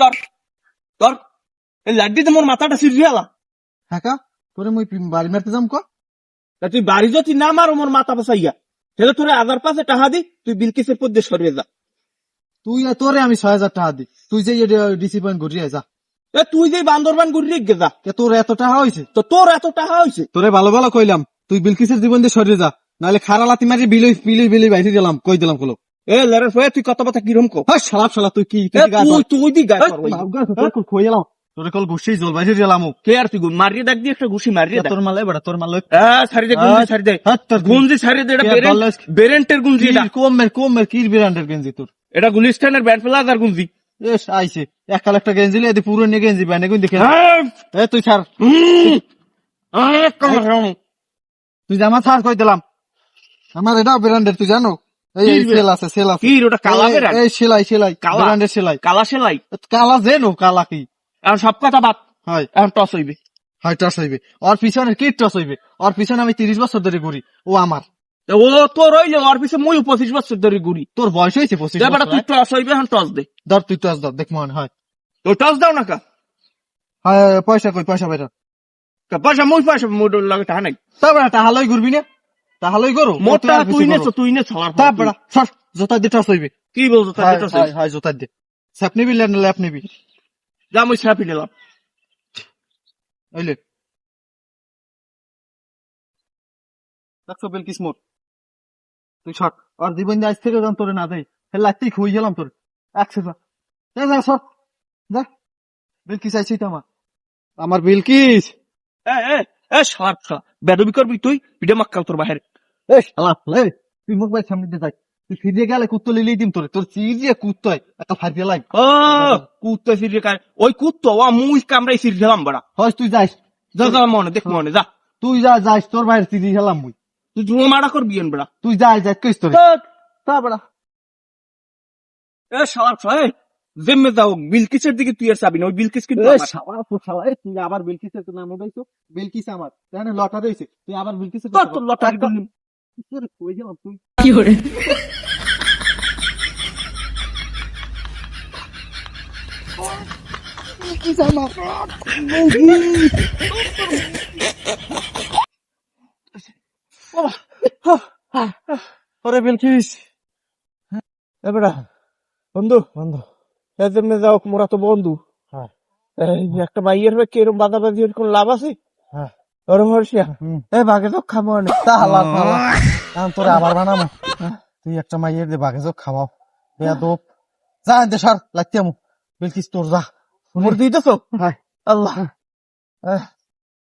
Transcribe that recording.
ধর ধর এই লাড্ডিতে মোর মাথাটা সিরজি আলা হ্যাঁ কা তোরে মুই বাড়ি মারতে যাম ক তুই বাড়ি যদি না মারো মোর মাথা বসাইয়া তাহলে তোরে 1000 টাকা দি তুই বিলকিসের পদ্মে সরিয়ে যা। তুই তোরে আমি 6,000 টাকা দি তুই যে ডিসি পয়েন্ট ঘুরিয়ে যা তুই যে বান্দরবান ঘুরিয়ে যা তোর এত টাকা হয়েছে তো তোর এত টাকা হয়েছে তোরে ভালো ভালো কইলাম তুই বিলকিসের জীবন দিয়ে সরিয়ে যা নাহলে খারা লাতি মারি বিলি বাইরে গেলাম কই দিলাম কলো লেরার ফয়ে তুই কথা কথা কিরম কো শালা তুই কি তুই দি গাছ খই এলাম তোরে কল ঘুষি জল বাইরে গেলাম কে আর তুই মারিয়ে ডাক দিয়ে একটা ঘুষি মারিয়ে তোর মালে বড় তোর মালে সারি দে গুঞ্জি সারি দে গুঞ্জি সারি দে। এটা বেরেন্টের গুঞ্জি এটা কোমের কি ব্র্যান্ডের গেঞ্জি তোর এটা গুলিস্তানের ব্যান্ড প্লাজার গুঞ্জি এস আইছে এক কাল একটা গেঞ্জি লিয়ে পুরো নিয়ে গেঞ্জি বানে কোন দেখে এ তুই ছাড় তুই জামা ছাড় কই দিলাম আমার এটা ব্র্যান্ডের তুই জানো এই সেল আছে কি ওটা কালা ব্র্যান্ড এই সেলাই ব্র্যান্ডের সেলাই কালা সেলাই কালা জেনো কালা কি এখন সব কথা বাদ হয় এখন টস হইবে হয় টস হইবে ওর পিছনে কি টস হইবে ওর পিছনে আমি 30 বছর ধরে ঘুরি ও আমার ও তোর হইলে ওর পিছে মই 25 বছর ধরে ঘুরি তোর বয়স হয়েছে 25 বছর তুই টস হইবে এখন টস দে ধর তুই টস ধর দেখ মনে হয় তো টস দাও না কা হয় পয়সা কই পয়সা বেটা পয়সা মই লাগে টাকা নাই তারপরে টাহালই ঘুরবি না টাহালই করো মোটা তুই নে ছড়ার তারপরে সর জোতা দিয়ে টস হইবে কি বলছো তাই টস হইবে হয় জোতা দিয়ে স্যাপ নিবি ল্যাপ নিবি যা মই সাপি নিলাম ওইলে দেখছো বিলকিস মোর তুই সর আর জীবন আজ থেকে যখন তোরে না দেই ফের লাগতেই খুই গেলাম তোর একশো যা সর যা বিলকিস আইছি তো আমার বিলকিস বেদবি করবি তুই পিঠে মাক্কাল তোর বাহির তুই মুখ ভাই সামনে দিয়ে যাই তুই ফিরে গেলে কুত্তো লিলেই দিম তোর চিরিয়ে কুত্তয় একটা ফাটিয়ে লাগ কুত্তো ফিরিয়ে ওই কুত্তো মুই কামড়াই ফিরে গেলাম বড়া হয় তুই যাইস যা যা মনে দেখ মনে যা তুই যাইস তোর বাইরে চিরি গেলাম মুই তুই জুয়া মারা করবি বড়া তুই যাই কইস তোর তা বড়া শালা জেমে যাও বিলকিসের দিকে তুই আর যাবি না ওই বিলকিস কিন্তু তুই আবার বিলকিসের নাম উঠাইছো বিলকিস আমার তাহলে লটারি হয়েছে তুই আবার বিলকিসের তোর লটারি কই গেলাম তুই কি করে ওরে বিলকিস এবারে বন্ধু এজন্য যাও মোরা তো বন্ধু একটা মাইয়ের হয়ে কিরম বাদাবাদি কোন লাভ আছে ওরম হরসিয়া বাঘে তো খাবো না তা হালাল তোরে আবার বানাবো তুই একটা মাইয়ের দে বাঘে চোখ খাওয়াও বেয়াদব যা দে সার লাগতে আমু বিলকিস তোর যা মোর দিতেছো হায় আল্লাহ